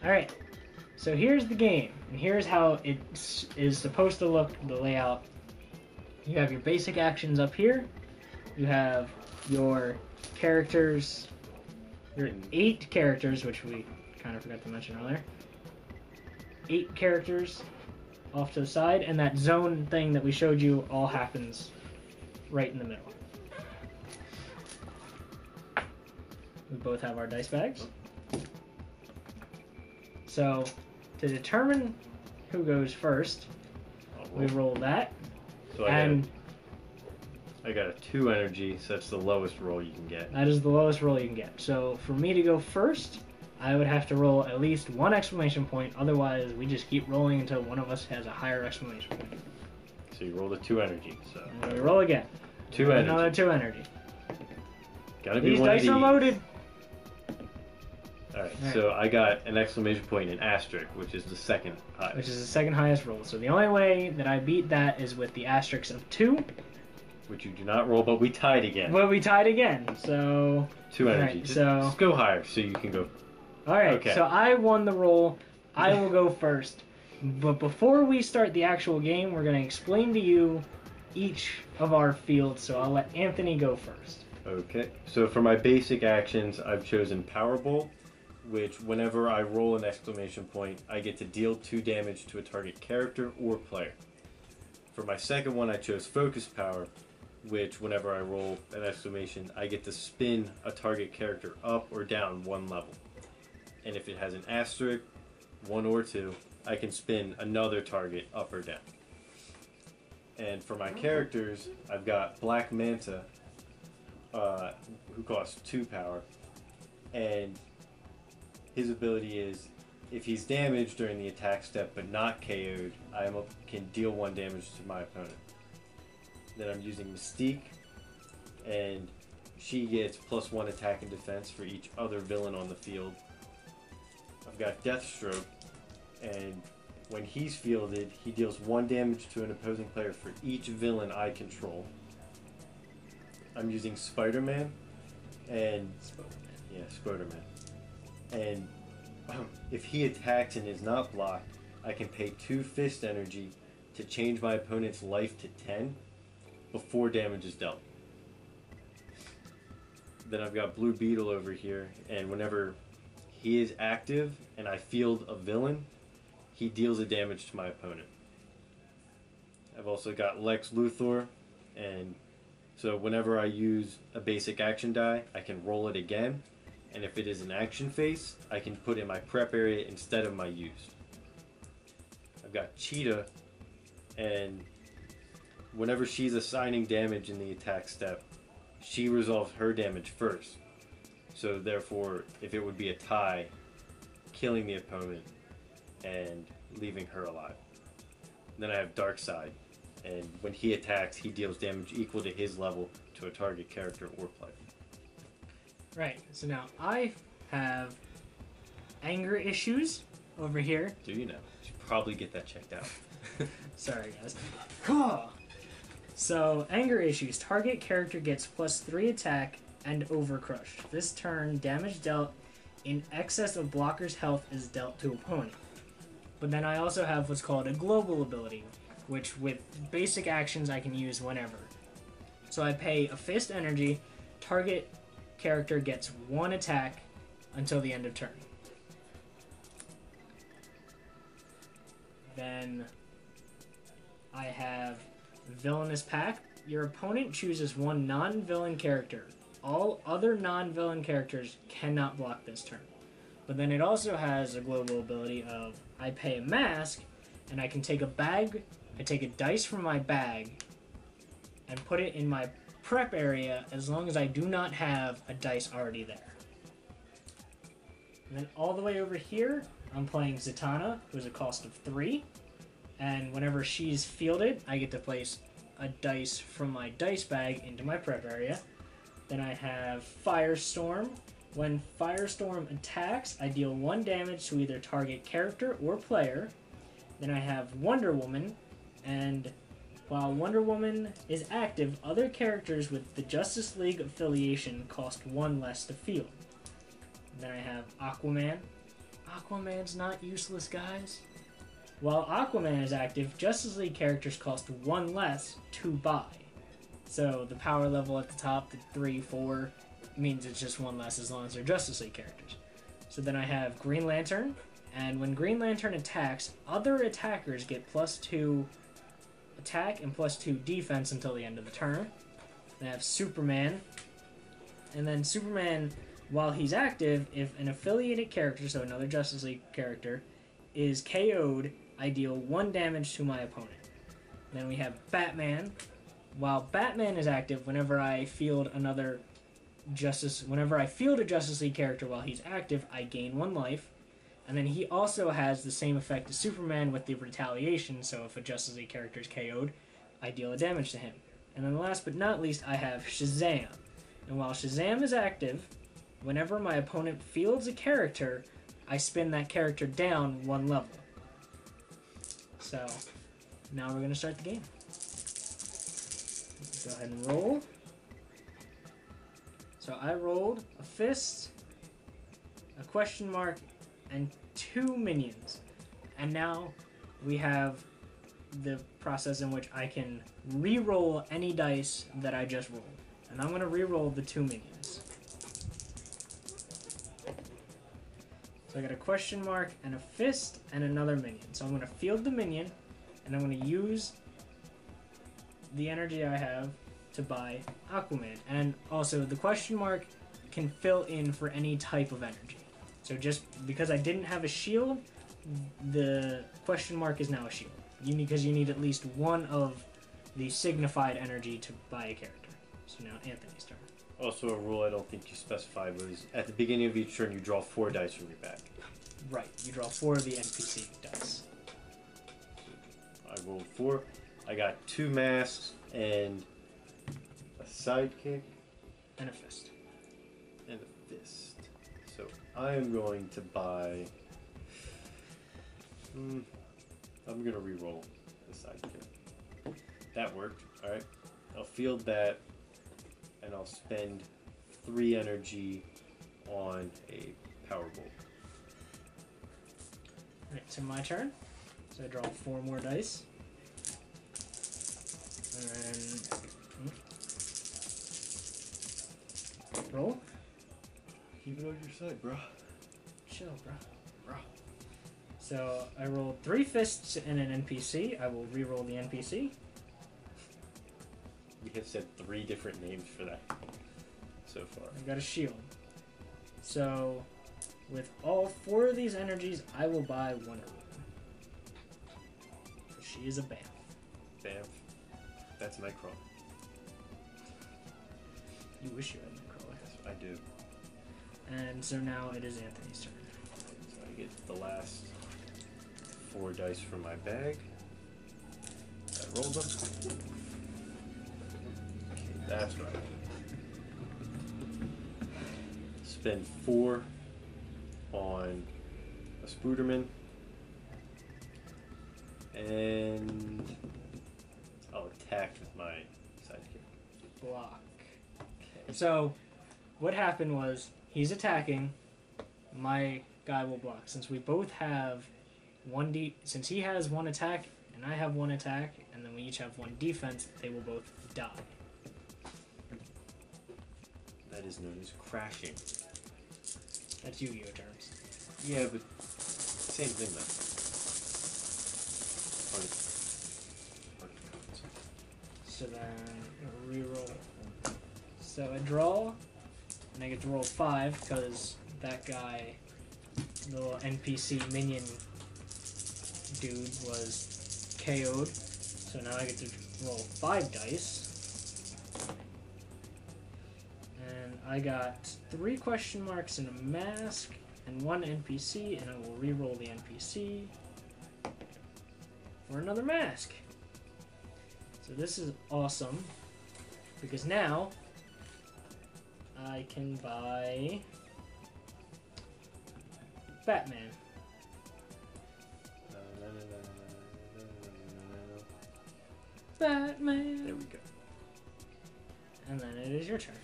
Alright, so here's the game, and here's how it is supposed to look, the layout. You have your basic actions up here. You have your characters, your 8 characters, which we kind of forgot to mention earlier. 8 characters off to the side, and that zone thing that we showed you all happens right in the middle. We both have our dice bags. So, to determine who goes first, we roll that. So I got a 2 energy, so that's the lowest roll you can get. That is the lowest roll you can get. So, for me to go first, I would have to roll at least 1 exclamation point. Otherwise, we just keep rolling until one of us has a higher exclamation point. So you rolled a 2 energy. So And we roll again. 2 energy. Another 2 energy. Gotta be These one dice of are these. loaded. Alright, so I got an exclamation point in asterisk, which is the second highest. Which is the second highest roll. So the only way that I beat that is with the asterisks of 2. Which you do not roll, but we tied again. But we tied again, so... 2 energy. Alright, Just go higher so you can go. Alright, Okay. so I won the roll. I will go first. But before we start the actual game, we're going to explain to you each of our fields, so I'll let Anthony go first. Okay, so for my basic actions, I've chosen Powerball, which whenever I roll an exclamation point, I get to deal 2 damage to a target character or player. For my second one, I chose Focus Power, which whenever I roll an exclamation, I get to spin a target character up or down 1 level. And if it has an asterisk, 1 or 2, I can spin another target up or down. And for my characters, I've got Black Manta, who costs 2 power, and his ability is, if he's damaged during the attack step but not KO'd, can deal 1 damage to my opponent. Then I'm using Mystique, and she gets +1 attack and defense for each other villain on the field. I've got Deathstroke, and when he's fielded, he deals 1 damage to an opposing player for each villain I control. I'm using Spider-Man, and Spider-Man. And if he attacks and is not blocked, I can pay 2 fist energy to change my opponent's life to 10 before damage is dealt. Then I've got Blue Beetle over here, and whenever he is active and I field a villain, he deals a damage to my opponent. I've also got Lex Luthor, and so whenever I use a basic action die, I can roll it again, and if it is an action phase, I can put in my prep area instead of my used. I've got Cheetah, and whenever she's assigning damage in the attack step, she resolves her damage first. So therefore, if it would be a tie, killing the opponent and leaving her alive. Then I have Darkseid, and when he attacks, he deals damage equal to his level to a target character or player. Right, so now I have anger issues over here. Do you know? You should probably get that checked out. Sorry, guys. So, anger issues. Target character gets +3 attack and overcrushed. This turn, damage dealt in excess of blocker's health is dealt to opponent. But then I also have what's called a global ability, which with basic actions I can use whenever. So I pay a fist energy, target character gets 1 attack until the end of turn. Then I have Villainous Pact. Your opponent chooses 1 non-villain character. All other non-villain characters cannot block this turn. But then it also has a global ability of I pay a mask, and I can take a bag, I take a dice from my bag, and put it in my prep area as long as I do not have a dice already there. And then all the way over here, I'm playing Zatanna, who's a cost of 3. And whenever she's fielded, I get to place a dice from my dice bag into my prep area. Then I have Firestorm. When Firestorm attacks, I deal 1 damage to either target character or player. Then I have Wonder Woman, and while Wonder Woman is active, other characters with the Justice League affiliation cost 1 less to field. Then I have Aquaman. Aquaman's not useless, guys. While Aquaman is active, Justice League characters cost 1 less to buy. So the power level at the top, the 3, 4, means it's just 1 less as long as they're Justice League characters. So then I have Green Lantern, and when Green Lantern attacks, other attackers get +2 attack and +2 defense until the end of the turn. Then I have Superman, and then Superman, while he's active, if an affiliated character, so another Justice League character, is KO'd, I deal 1 damage to my opponent. Then we have Batman. While Batman is active, whenever I field a Justice League character while he's active, I gain 1 life. And then he also has the same effect as Superman with the retaliation, so if a Justice League character is KO'd, I deal a damage to him. And then last but not least, I have Shazam. And while Shazam is active, whenever my opponent fields a character, I spin that character down 1 level. So, now we're going to start the game. Go ahead and roll. So I rolled a fist, a question mark, and 2 minions. And now we have the process in which I can re-roll any dice that I just rolled. And I'm going to re-roll the 2 minions. So I got a question mark and a fist and another minion. So I'm going to field the minion, and I'm going to use the energy I have to buy Aquaman. And also, the question mark can fill in for any type of energy. So just because I didn't have a shield, the question mark is now a shield. Because you need at least 1 of the signified energy to buy a character. So now Anthony's turn. Also, a rule I don't think you specified was at the beginning of each turn you draw 4 dice from your bag. Right, you draw 4 of the NPC dice. I rolled 4. I got 2 masks and a sidekick. And a fist. And a fist. So I am going to buy... I'm going to re-roll the sidekick. That worked. Alright. I'll field that, and I'll spend 3 energy on a power bolt. Alright, so my turn. So I draw 4 more dice. And then... roll. Keep it on your side, bro. Chill, bro. So I rolled 3 fists and an NPC. I will re-roll the NPC. We have said 3 different names for that so far. I got a shield. So with all 4 of these energies, I will buy Wonder Woman. She is a Bamf. Bamf. That's Nightcrawler. You wish you had Nightcrawler. Yes, I do. And so now it is Anthony's turn. So I get the last 4 dice from my bag. I rolled them. Okay, that's right. Spend 4 on a Spooderman. And I'll attack with my sidekick. Block. Okay. So what happened was he's attacking. My guy will block. Since we both have since he has 1 attack and I have 1 attack, and then we each have 1 defense, they will both die. That is known as crashing. That's Yu-Gi-Oh terms. Yeah, but same thing though. So then reroll. So I draw, and I get to roll 5 because that guy, the little NPC minion dude, was KO'd. So now I get to roll 5 dice. And I got 3 question marks and a mask and 1 NPC, and I will re-roll the NPC for another mask. So this is awesome, because now I can buy Batman. Batman. There we go. And then it is your turn.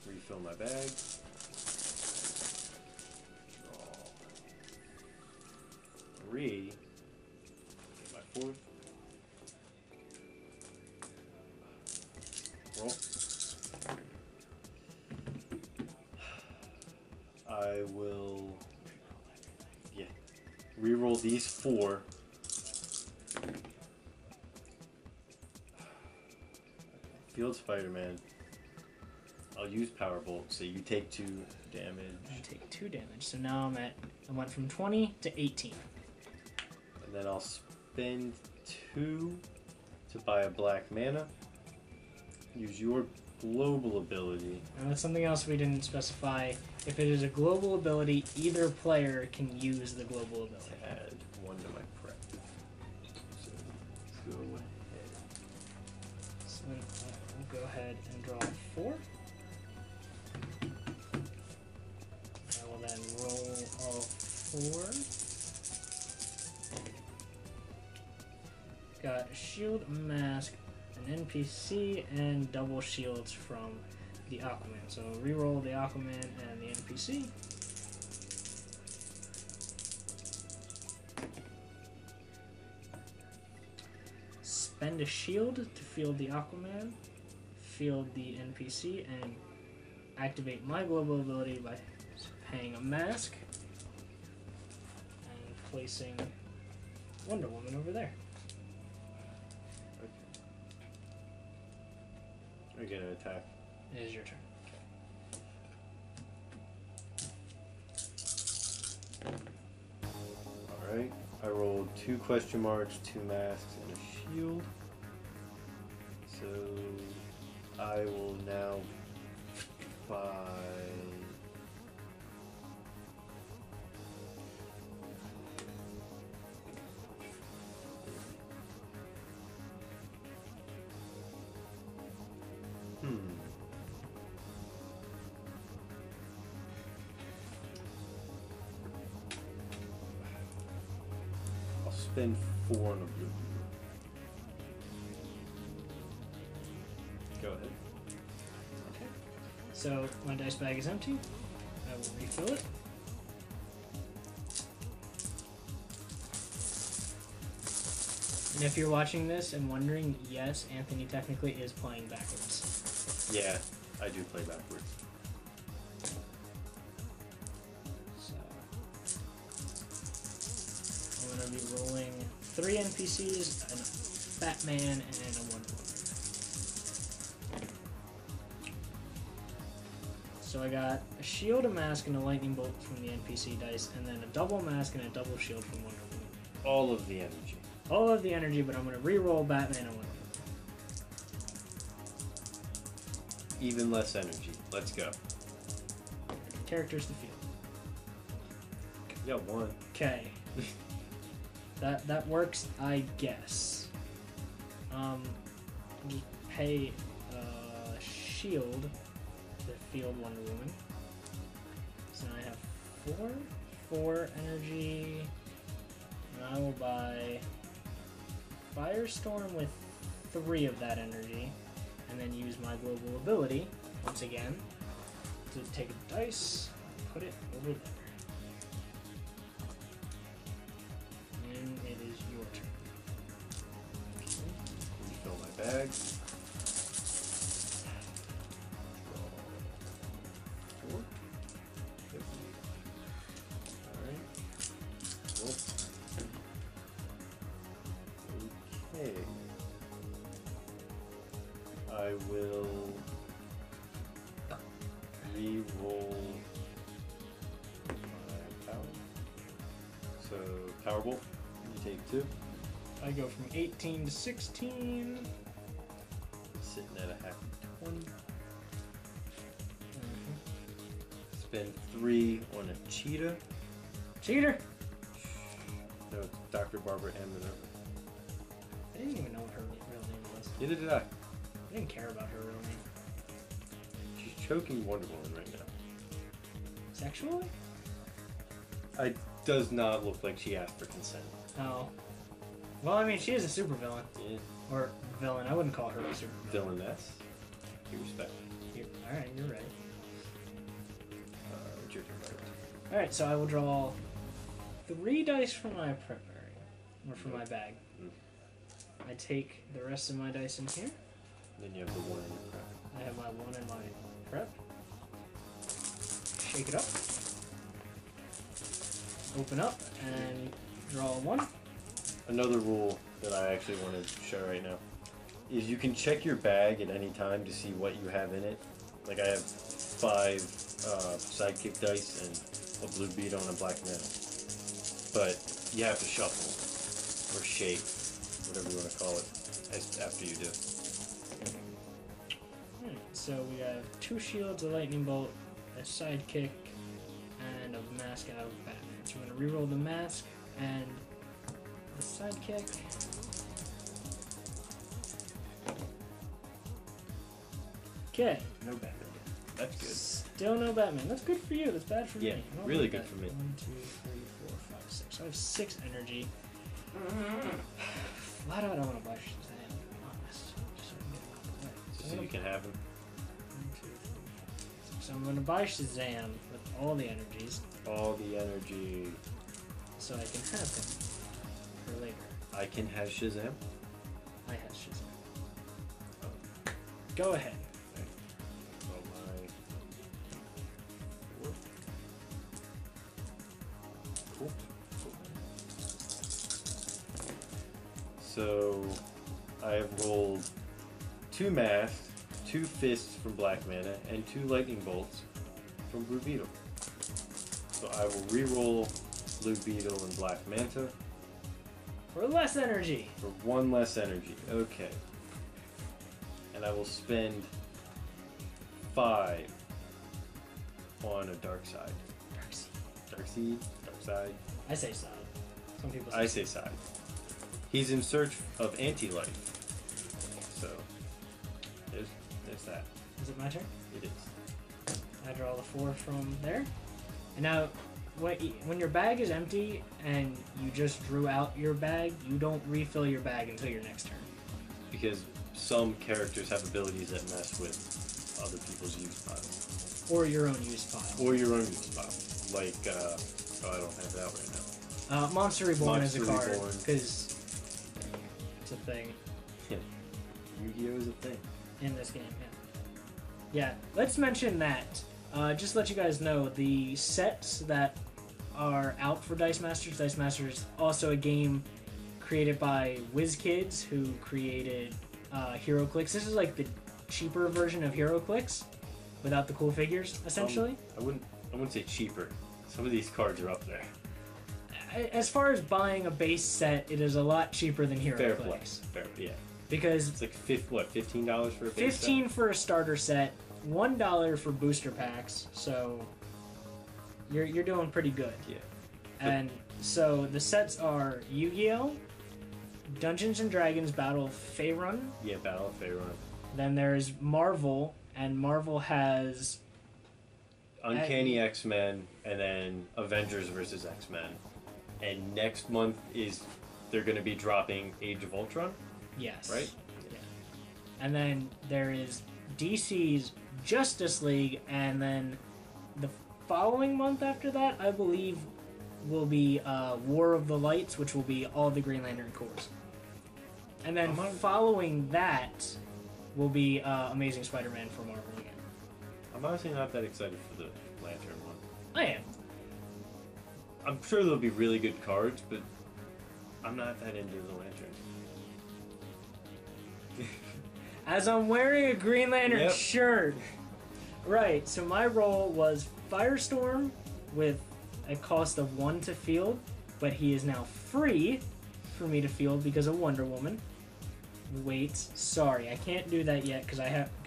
Refill my bag. 3. Get my 4th. Roll. I will, yeah, reroll these 4. Field Spider-Man. I'll use Power Bolt, so you take 2 damage. I take 2 damage. So now I went from 20 to 18. And then I'll spend 2 to buy a black mana. Use your global ability. And that's something else we didn't specify. If it is a global ability, either player can use the global ability. To add 1 to my prep. So go ahead. So then I'll go ahead and draw 4. I will then roll all 4. Got a shield, a mask, an NPC, and double shields from the Aquaman. So reroll the Aquaman and the NPC. Spend a shield to field the Aquaman, field the NPC, and activate my global ability by paying a mask and placing Wonder Woman over there. Are you gonna attack? It is your turn. Alright. I rolled 2 question marks, 2 masks, and a shield. So I will now buy I'll spend 4 on a blue. Go ahead. Okay. So my dice bag is empty. I will refill it. And if you're watching this and wondering, yes, Anthony technically is playing backwards. Yeah, I do play backwards. So I'm going to be rolling 3 NPCs, a Batman, and a Wonder Woman. So I got a shield, a mask, and a lightning bolt from the NPC dice, and then a double mask and a double shield from Wonder Woman. All of the energy. All of the energy, but I'm going to re-roll Batman and Wonder Woman. Even less energy. Let's go. Characters to field. Yeah, 1. Okay. That works, I guess. Just pay shield to field Wonder Woman. So now I have 4 energy, and I will buy Firestorm with 3 of that energy, and then use my global ability once again to take a dice, put it over there. And it is your turn. Refill my bag. Draw 4. Alright. Cool. Okay. I will re-roll my power. So, Powerball, you take 2. I go from 18 to 16. Sitting at a happy 20. Spend 3 on a cheetah. Cheater! No, it's Dr. Barbara Ann Minerva. I didn't even know what her real name was. Neither did I. I didn't care about her real name. She's choking Wonder Woman right now. Sexually? It does not look like she asked for consent. Oh. Well, I mean, she is a supervillain. Yeah. Or villain. I wouldn't call her a supervillain. Villainess. You respect. Alright, you're right. What's your turn? Alright, so I will draw 3 dice from my prep area, or from my bag. I take the rest of my dice in here. Then you have the 1 in your prep. I have my 1 in my prep. Shake it up. Open up and draw a 1. Another rule that I actually want to show right now is you can check your bag at any time to see what you have in it. Like I have 5 sidekick dice and a blue beetle and a black mana. But you have to shuffle or shake, whatever you want to call it, after you do. So we have 2 shields, a lightning bolt, a sidekick, and a mask out of Batman. So I'm going to reroll the mask and the sidekick. Okay. No Batman. That's good. Still no Batman. That's good for you. That's bad for Yeah, me. I don't really like good that. for me. 1, 2, 3, 4, 5, 6. I have 6 energy. Flat out, I don't want to buy Shazam, to be honest. Just so I can get it out of the way. So you can have him. 1, 2, 3, 4, 5, 6. So I'm going to buy Shazam with all the energies All the energy. so I can have him for later. I can have Shazam. I have Shazam. Go ahead. So my 4. Cool. So I have rolled 2 masks, 2 fists from black mana, and 2 lightning bolts from Blue Beetle. So I will re-roll Blue Beetle and Black Manta For less energy. for 1 less energy. Okay. And I will spend 5 on a dark side. Dark seed? Dark side? I say side. Some people say I say side. He's in search of anti-life. So, there's that. Is it my turn? It is. I draw the 4 from there. And now, when your bag is empty and you just drew out your bag, you don't refill your bag until your next turn. Because some characters have abilities that mess with other people's use piles. Or your own use pile. Or your own use pile. Like, oh, I don't have that right now. Monster Reborn is a Monster card, Reborn. because it's a thing Yu-Gi-Oh is a thing. in this game, yeah. Let's mention that. Just to let you guys know, the sets that are out for Dice Masters. Dice Masters is also a game created by WizKids, who created HeroClix. This is like the cheaper version of HeroClix, without the cool figures, essentially. I wouldn't say cheaper. Some of these cards are up there. As far as buying a base set, it is a lot cheaper than Fair play. HeroClix. Fair, yeah. Because It's like $15 for a base set? $15 for a starter set, $1 for booster packs, so you're doing pretty good. Yeah. And so the sets are Yu-Gi-Oh!, Dungeons and Dragons Battle of Faerun, Yeah, Battle of Faerun. then there's Marvel, and Marvel has Uncanny X-Men, and then Avengers vs. X-Men. And next month they're going to be dropping Age of Ultron, yes, right? yeah, and then there is DC's Justice League, and then the following month after that, I believe, will be War of the Lights, which will be all the Green Lantern Corps. And then following that will be Amazing Spider-Man for Marvel again. I'm honestly not that excited for the Lantern one. I am. I'm sure there'll be really good cards, but I'm not that into the Lantern. As I'm wearing a Green Lantern Yep. shirt. Right, so my role was Firestorm with a cost of 1 to field, but he is now free for me to field because of Wonder Woman. Wait, sorry, I can't do that yet because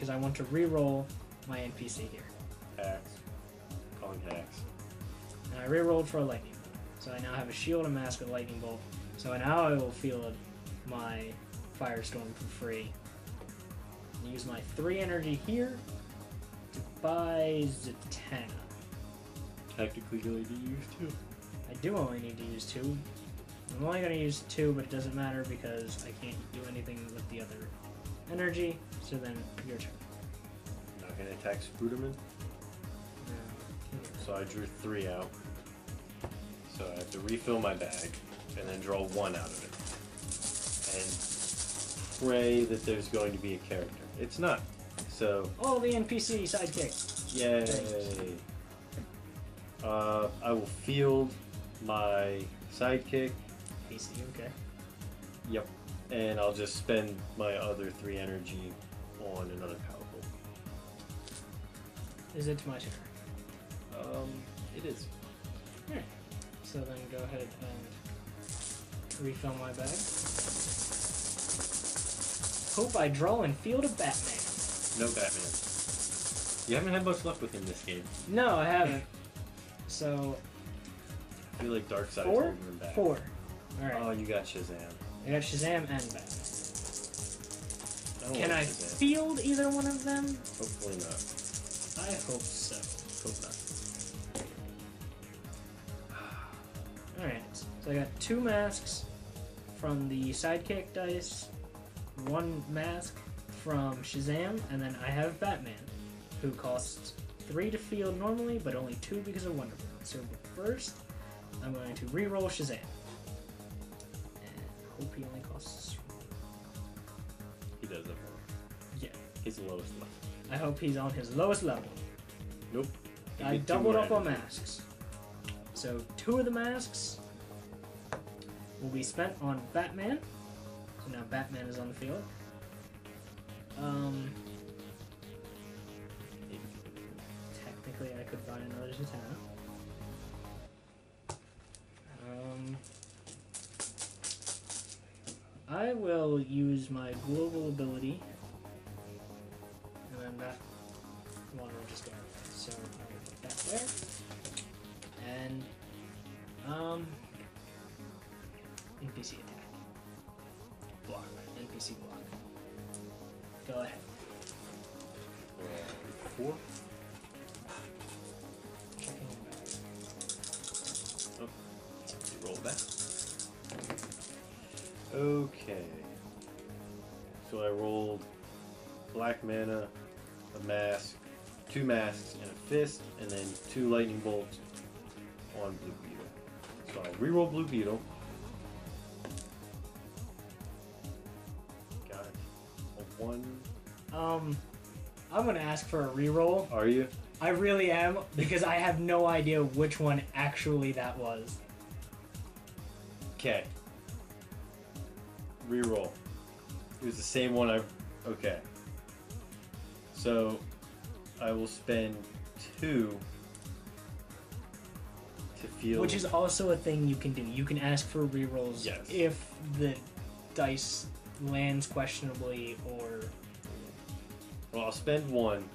I want to re-roll my NPC here. Hacks. Calling hacks. And I re-rolled for a lightning bolt. So I now have a shield, a mask, a lightning bolt. So now I will field my Firestorm for free. And use my 3 energy here to buy Zatanna. Technically, you only need to use 2. I do only need to use 2. I'm only going to use 2, but it doesn't matter because I can't do anything with the other energy. So then, your turn. Not going to attack Spooderman. So I drew 3 out. So I have to refill my bag and then draw one out of it. And pray that there's going to be a character. It's not. So. Oh, the NPC sidekick. Yay. I will field my sidekick. PC, okay. Yep. And I'll just spend my other 3 energy on another Powerful. Is it my turn? It is. Alright. So then go ahead and refill my bag. Hope I draw and field a Batman. No Batman. You haven't had much luck with him this game. No, I haven't. So. I feel like Darkseid's 4? holding him back. 4. Alright. Oh, you got Shazam. I got Shazam and Batman. I don't Can like I Shazam. field either one of them? Hopefully not. I hope so. Hope not. Alright, so I got 2 masks from the sidekick dice, 1 mask from Shazam, and then I have Batman, who costs 3 to field normally, but only 2 because of Wonder Woman. So first, I'm going to re-roll Shazam. And hope he only costs 1. He does have one. Yeah. He's the lowest level. I hope he's on his lowest level. Nope. You I get 2 doubled more up on energy. masks. So 2 of the masks will be spent on Batman. So now Batman is on the field. Technically I could find another Zatanna. I will use my global ability. And then that one will just go away. So I will put that there. And NPC attack. Block. NPC block. Go ahead. 4. Checking it out. Oh, you roll that. Okay. So I rolled black mana, a mask, 2 masks, and a fist, and then 2 lightning bolts on Blue Beetle. So I reroll Blue Beetle. Got a 1. I'm gonna ask for a reroll. Are you? I really am, because I have no idea which one actually that was. Okay. Reroll. It was the same one I. Okay. So, I will spend 2 to field. Which is also a thing you can do. You can ask for rerolls Yes. if the dice lands questionably or. Well, I'll spend 1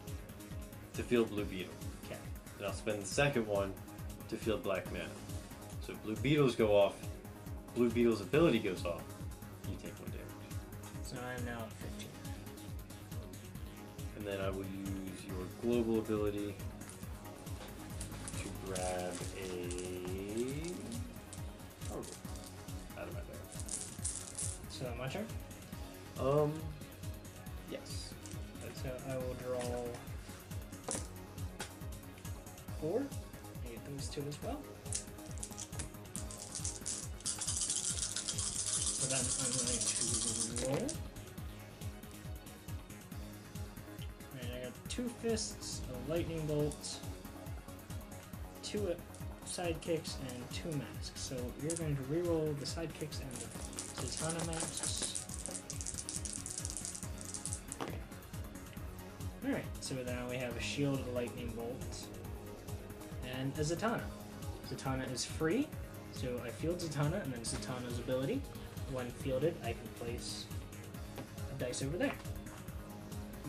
to field Blue Beetle. Okay. And I'll spend the second one to field Black Mana. So Blue Beetles go off. Blue Beetle's ability goes off. You take 1 damage. So I'm now at 15. And then I will use your global ability to grab a Powerful out of my bag. So my turn. Yes. So I will draw 4. I get those 2 as well. So then I'm going to roll. Alright, I got 2 fists, a lightning bolt, 2 sidekicks, and 2 masks. So we're going to reroll the sidekicks and the Zatanna masks. Alright, so now we have a shield, a lightning bolt, and a Zatanna. Zatanna is free, so I field Zatanna, and then Zatanna's ability. When fielded, I can place a dice over there.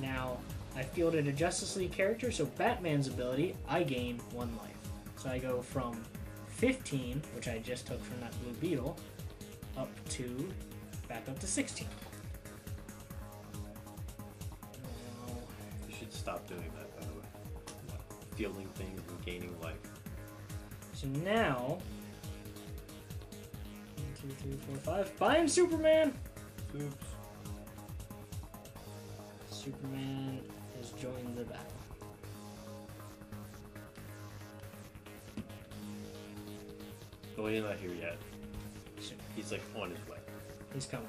Now, I fielded a Justice League character, so Batman's ability, I gain 1 life. So I go from 15, which I just took from that Blue Beetle, back up to 16. You should stop doing that, by the way. Fielding things and gaining life. So now, 1, 2, 3, 4, 5. Find Superman! Oops. Superman has joined the battle. Oh, he's not here yet. Shit, He's like on his way. he's coming.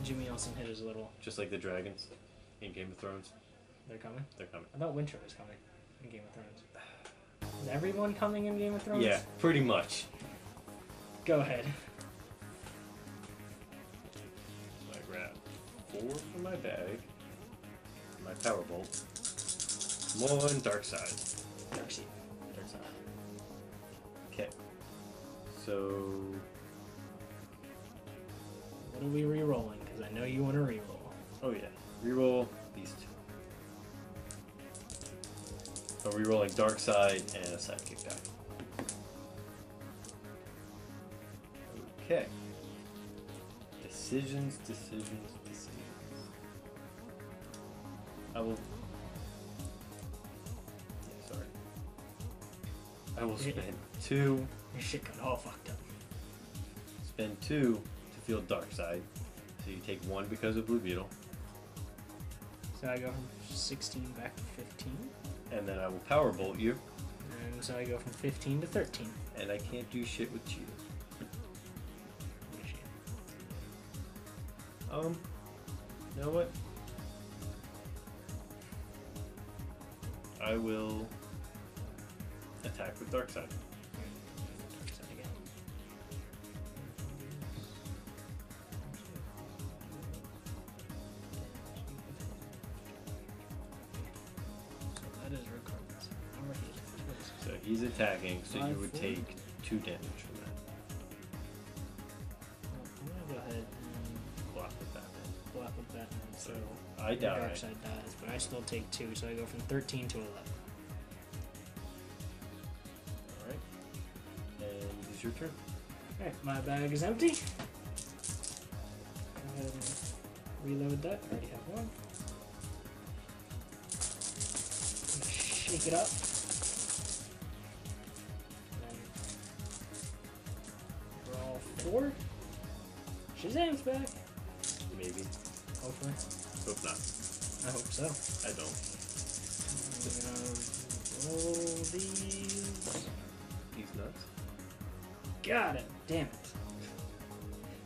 Jimmy Olsen hit his little. Just like the dragons in Game of Thrones. They're coming? They're coming. I thought Winter was coming in Game of Thrones. Is everyone coming in Game of Thrones? Yeah, pretty much. Go ahead. So I grab 4 from my bag. My power bolt. 1 dark side. Darkseid. Dark side. Okay. So What are we re-rolling? Because I know you want to re-roll. oh yeah. Reroll these 2. So rerolling dark side and a sidekick die. Okay. Decisions. I will. Yeah, sorry. I will spend 2. Your shit got all fucked up. Spend 2 to field dark side. So you take 1 because of Blue Beetle, So I go from 16 back to 15. and then I will power bolt you, And so I go from 15 to 13. and I can't do shit with Cheetah. You know what? I will attack with dark side. That is regardless. I'm ready. So he's attacking, so you would 5, 4. take 2 damage from that. I'm gonna go ahead and Block with Batman. block with Batman. So I the die. dark side dies, but I still take 2, so I go from 13 to 11. Alright. And it's your turn. Alright, my bag is empty. Go ahead and reload that. I already have one. I'm gonna shake it up. And then draw 4. Shazam's back. Maybe. Hopefully. Hope not. I hope so. I don't. I'm gonna roll these. He's nuts. Got it. Damn it.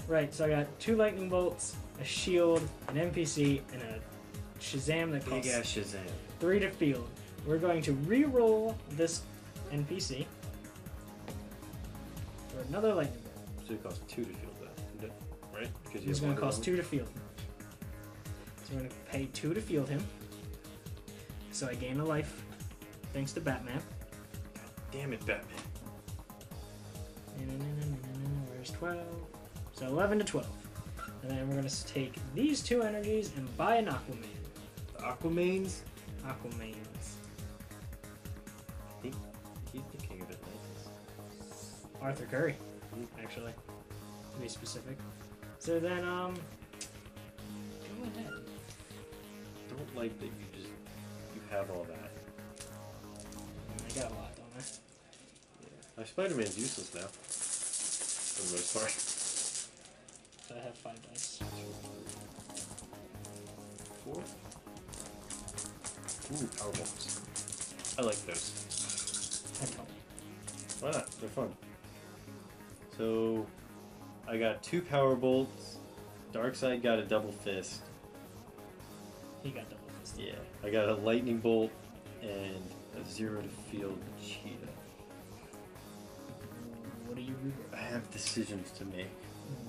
Right, so I got 2 lightning bolts, a shield, an NPC, and a Shazam that Big costs ass Shazam. 3 to field. We're going to re-roll this NPC for another lightning bolt. So it costs 2 to field that. Right? Because It's going to cost 2 to field. So we're going to pay 2 to field him. So I gain a life thanks to Batman. Damn it, Batman. Where's 12? So 11 to 12. And then we're going to take these 2 energies and buy an Aquaman. The Aquamains? Aquamans. I think he's the king of Atlantis. Arthur Curry, actually, to be specific. So then, go ahead. Don't like that you have all that. I got a lot, don't I? Yeah. My Spider-Man's useless now. For the most part. So I have 5 dice. 4? Ooh, power bolts. I like those. I don't. Why not? They're fun. So, I got 2 power bolts. Darkseid got a double fist. He got double fisted. Yeah. I got a lightning bolt and a 0 to field Cheetah. What do you reroll? I have decisions to make.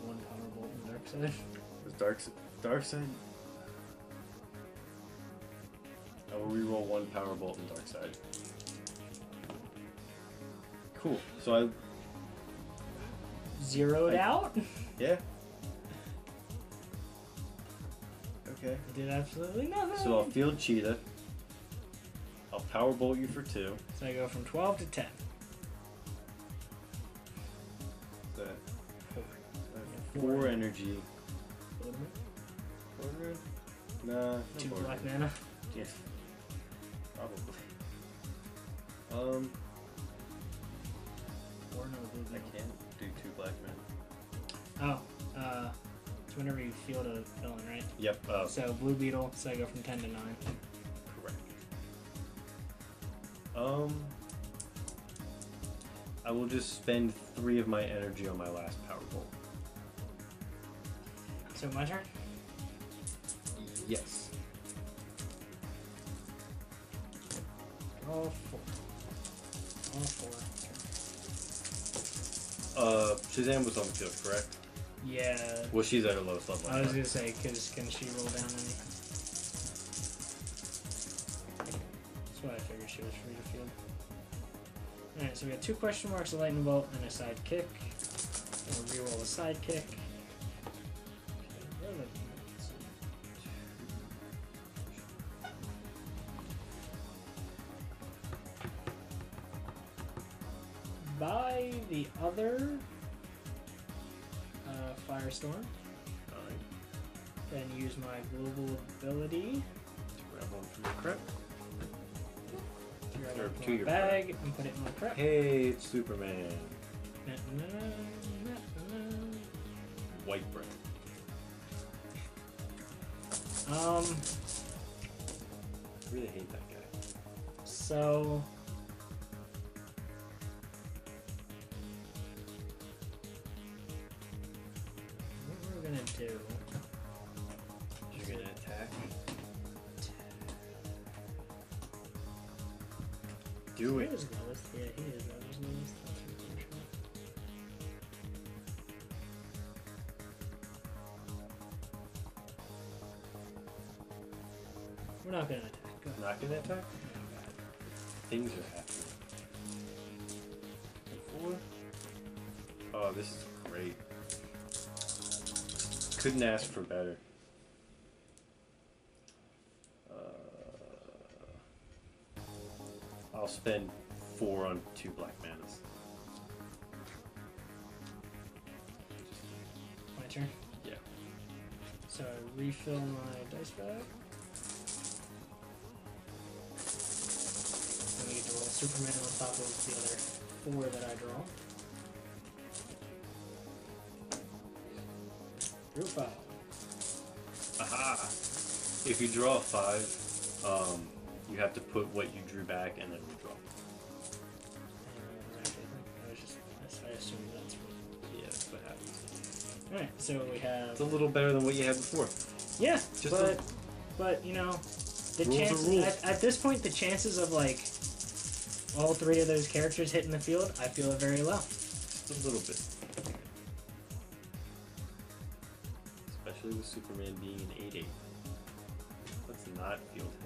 1 power bolt and dark side. Darkseid. I will reroll 1 power bolt and Darkseid. Cool. So I Zeroed out? yeah. Okay. I did absolutely nothing. So I'll field Cheetah. I'll power bolt you for 2. So I go from 12 to 10. So I have 4 energy. Border? Nah. No 2 border. black mana. Yeah. Probably. Or no blue I beetle. can't do 2 black men. Oh, it's whenever you field a villain, right? Yep. So blue beetle, so I go from 10 to 9. Correct. I will just spend 3 of my energy on my last power bolt. So my turn? Yes. All 4. All 4. Shazam was on the field, correct? Yeah. Well, she's at her lowest level. I was gonna say, can she roll down any? That's why I figured she was free to field. Alright, so we got 2 question marks, a lightning bolt, and a sidekick. We'll reroll a sidekick. Buy the other Firestorm. Alright. Then use my global ability Grab one from your prep. to grab Or it to from my your bag and put it in my prep. Hey, it's Superman. Na, na, na, na, na. White bread. I really hate that guy. So what we're gonna do? You're gonna attack? Do He it. is lowest. Yeah, he is lowest. That's unfortunate. We're not gonna attack. Go ahead. Not gonna attack? Things are happening. 4. Oh, this is great. Couldn't ask for better. I'll spend 4 on 2 black manas. My turn. Yeah. So I refill my dice bag. And we get to roll Superman on top of the other 4 that I draw. Drew 5. Aha! If you draw a 5, you have to put what you drew back and then redraw. I assume that's what. Yeah, that's what happens. Alright, so we have. It's a little better than what you had before. Yeah, Just but you know, the Rules are chances rules. at this point, the chances of like all 3 of those characters hitting the field, I feel are very low. Just a little bit. Especially with Superman being an 8/8. Let's not field him.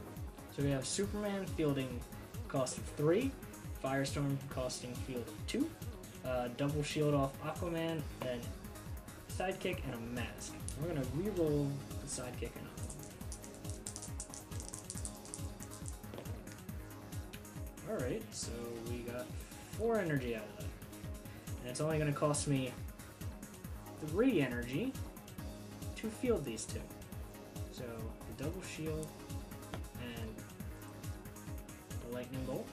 So we have Superman fielding cost of 3, Firestorm costing field of 2, double shield off Aquaman, then sidekick and a mask. We're gonna re-roll the sidekick and Aquaman. Alright, so we got 4 energy out of that. And it's only gonna cost me 3 energy to field these 2. So the double shield and the lightning bolt.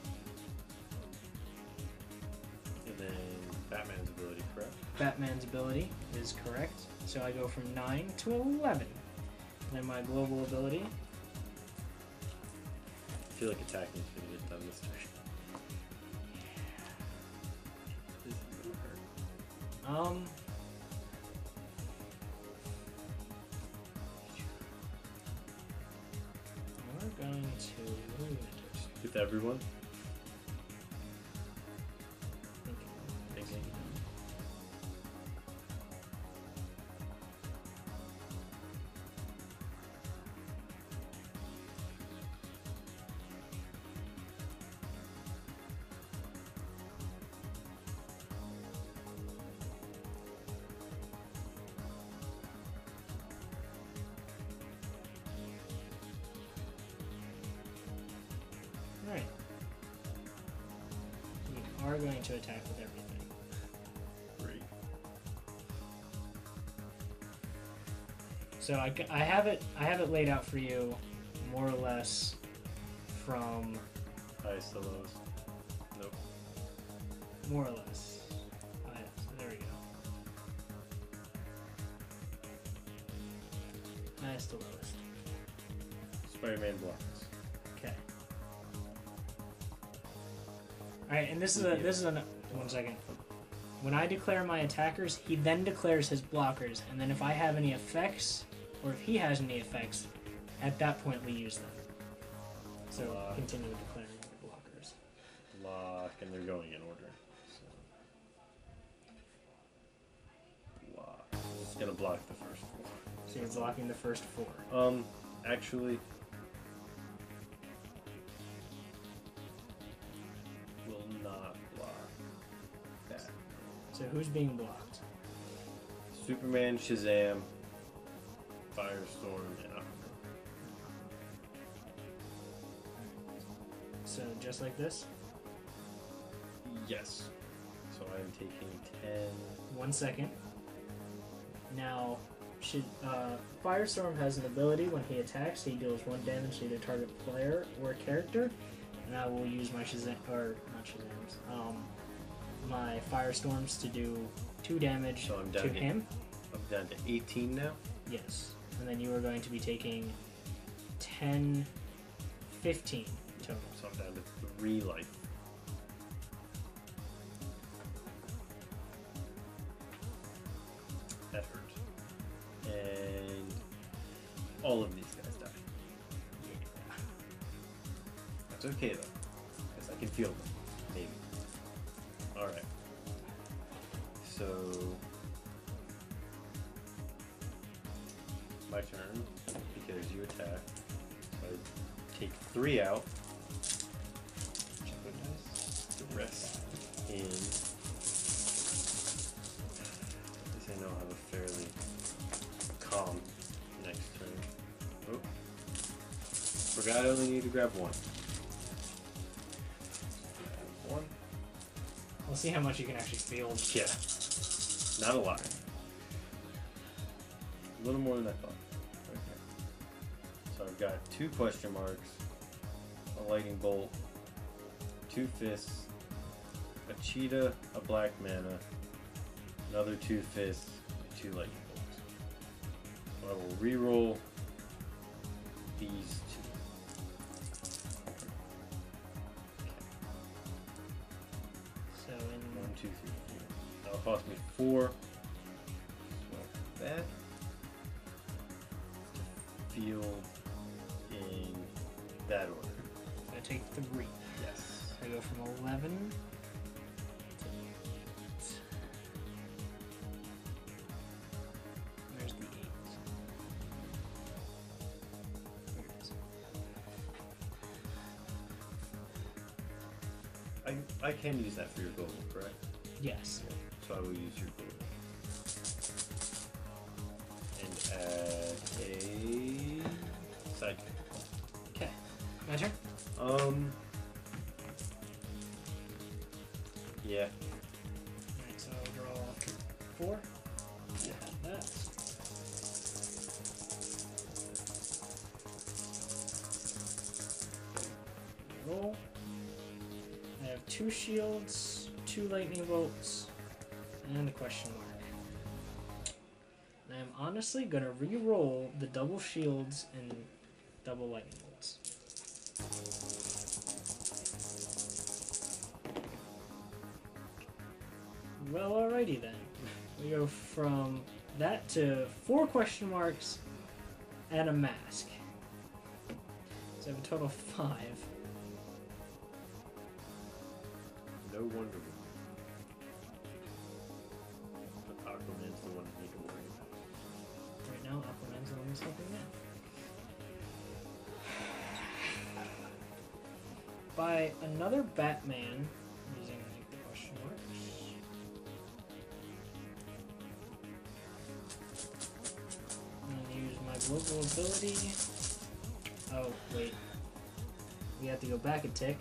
And then Batman's ability, correct? Batman's ability is correct. So I go from 9 to 11. And then my global ability. I feel like attacking is going to get done this turn. This is gonna hurt. We're going to. What are we gonna do? With everyone? Thinking. Thinking. Alright. We are going to attack with everything. Great. So I have it laid out for you, more or less, from Highest to lowest. Nope. more or less. Oh, yeah, so there we go. Highest to lowest. Spider-Man blocks. Okay. All right, and this is 1 second. When I declare my attackers, he then declares his blockers, and then if I have any effects, or if he has any effects, at that point we use them. So continue declaring your blockers. Block, and they're going in order. So. Block. It's gonna block the first 4. So you're blocking the first 4. Actually, will not block that. So who's being blocked? Superman, Shazam, Firestorm, and Aquaman. So just like this? Yes. So I am taking 10. 1 second. Now, Firestorm has an ability when he attacks, he deals 1 damage to either target player or character, and I will use my Shazam, or not Shazams, my Firestorms to do 2 damage So I'm down to to- him. I'm down to 18 now. Yes. And then you are going to be taking 10, 15 total. So I'm down to 3 life. That hurt. And all of these guys die. That's okay though, because I can feel them. Maybe. Alright. So my turn, because you attack. So I take 3 out. The rest in. At least I know I'll have a fairly calm next turn. Oh. Forgot I only need to grab 1. Grab 1. We'll see how much you can actually field. Yeah. Not a lot. A little more than I thought. Okay. So I've got 2 question marks, a lightning bolt, 2 fists, a cheetah, a black mana, another 2 fists, and 2 lightning bolts. So I will reroll these 2. So in 1, 2, 3, 4. That'll cost me 4. So that. Field in that order. I take 3. Yes. I go from 11 to 8. Where's the 8? Here it is. I can use that for your goal, correct? Yes. So I will use your goal. And add a side. Okay. My turn? Yeah. Alright, so I'll draw 4. Yeah. That. Roll. I have 2 shields, 2 lightning bolts, and a question mark. And I'm honestly gonna re-roll the double shields and double lightning bolts. Well, alrighty then. We go from that to 4 question marks and a mask. So I have a total of 5. No Wonder Woman. But Aquaman's the one I need to worry about. Right now, Aquaman's the one who's helping me. By another Batman, using like the question marks. I'm gonna use my global ability. Oh, wait. We have to go back a tick.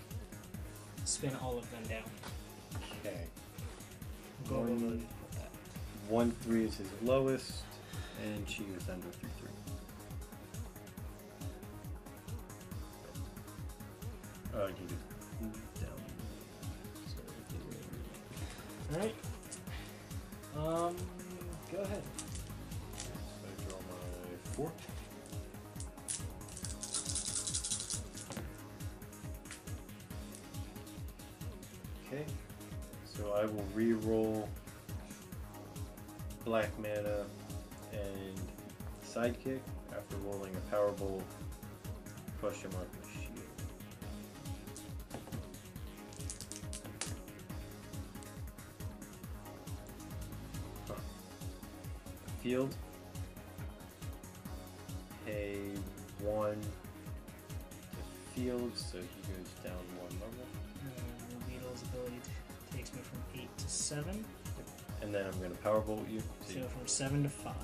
Spin all of them down. Okay. Global One- ability. 1-3 is his lowest, and she was under 3-3. You do down. Alright. Go ahead. So I draw my 4. Okay. So I will re-roll black mana and sidekick after rolling a Powerbolt question mark and shield. Huh. Field. Pay 1 to field, so he goes down 1 level. The Beetle's ability takes me from 8 to 7. And then I'm going to Powerbolt you. So from 7 to 5.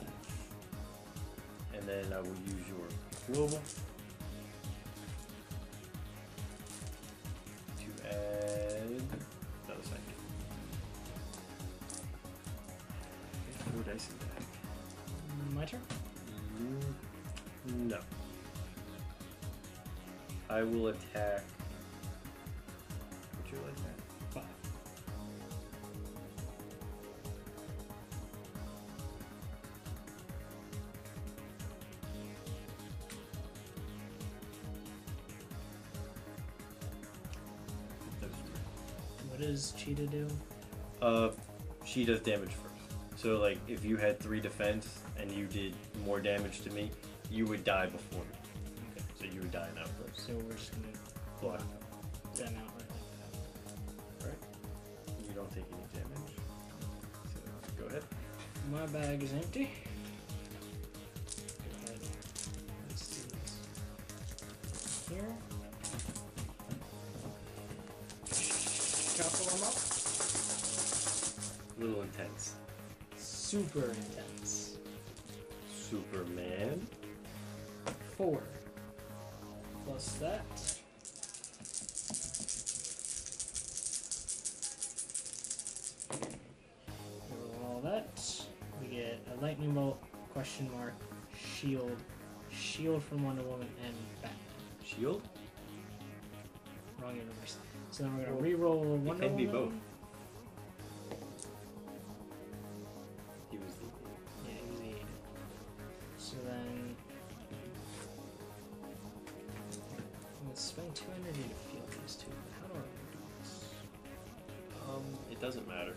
And then I will use your global to add another second. 4 dice in the deck. My turn? No. I will attack. Would you like that? 5. What does Cheetah do? She does damage first. So like if you had 3 defense and you did more damage to me, you would die before me. Okay. So you would die now first. So we're just gonna Block. them out right like Right? You don't take any damage. So go ahead. that. My bag is empty. Go ahead. Let's do this. Here. Shuffle them up. A little intense. Super intense. Superman. 4. Plus that. Roll all that. We get a lightning bolt, question mark, shield, shield from Wonder Woman, and Batman. Shield? Wrong universe. So then we're gonna re-roll Wonder can be Woman. both. He was the Yeah, he was the 8. So then let's spend 2 energy to field these two. How do I do this? It doesn't matter.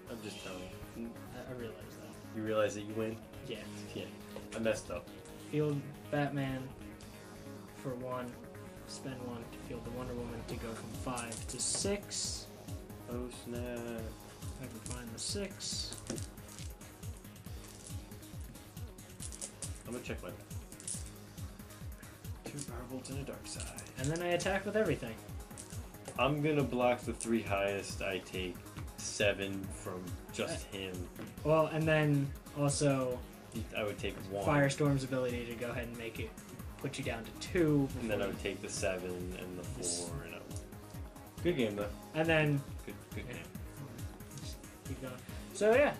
I'm just telling you. I realize that. You realize that you win? Yeah. Yeah. I messed up. Field Batman for 1. Spend 1 to field the Wonder Woman to go from 5 to 6. Oh snap. I can find the 6. I'm gonna check my 2 Powerbolts and a Dark Side. And then I attack with everything. I'm gonna block the 3 highest. I take 7 from just him. Well, and then also I would take 1. Firestorm's ability to go ahead and make it put you down to 2. And then I would take the 7 and the 4 and good game though. And then Good yeah. game. Just keep going. So yeah,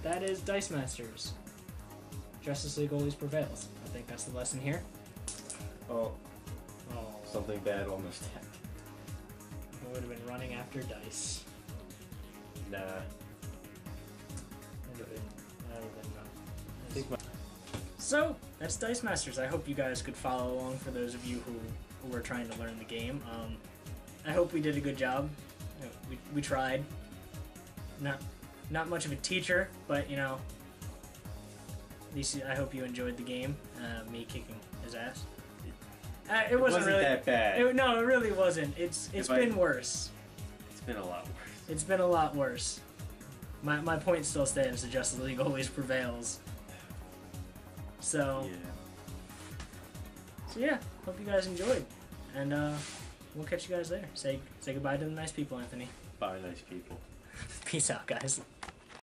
that is Dice Masters. Justice League always prevails. I think that's the lesson here. Oh, Oh, something bad almost happened. I would have been running after dice. Nah. That would have been rough. Take my. So that's Dice Masters. I hope you guys could follow along for those of you who were trying to learn the game. I hope we did a good job. We tried. Not much of a teacher, but you know. At least I hope you enjoyed the game. Me kicking his ass. It wasn't really that bad. No, it really wasn't. It's been worse. It's been a lot worse. It's been a lot worse. My point still stands. The Justice League always prevails. So. Yeah. So yeah, hope you guys enjoyed, and we'll catch you guys later. Say goodbye to the nice people, Anthony. Bye, nice people. Peace out, guys.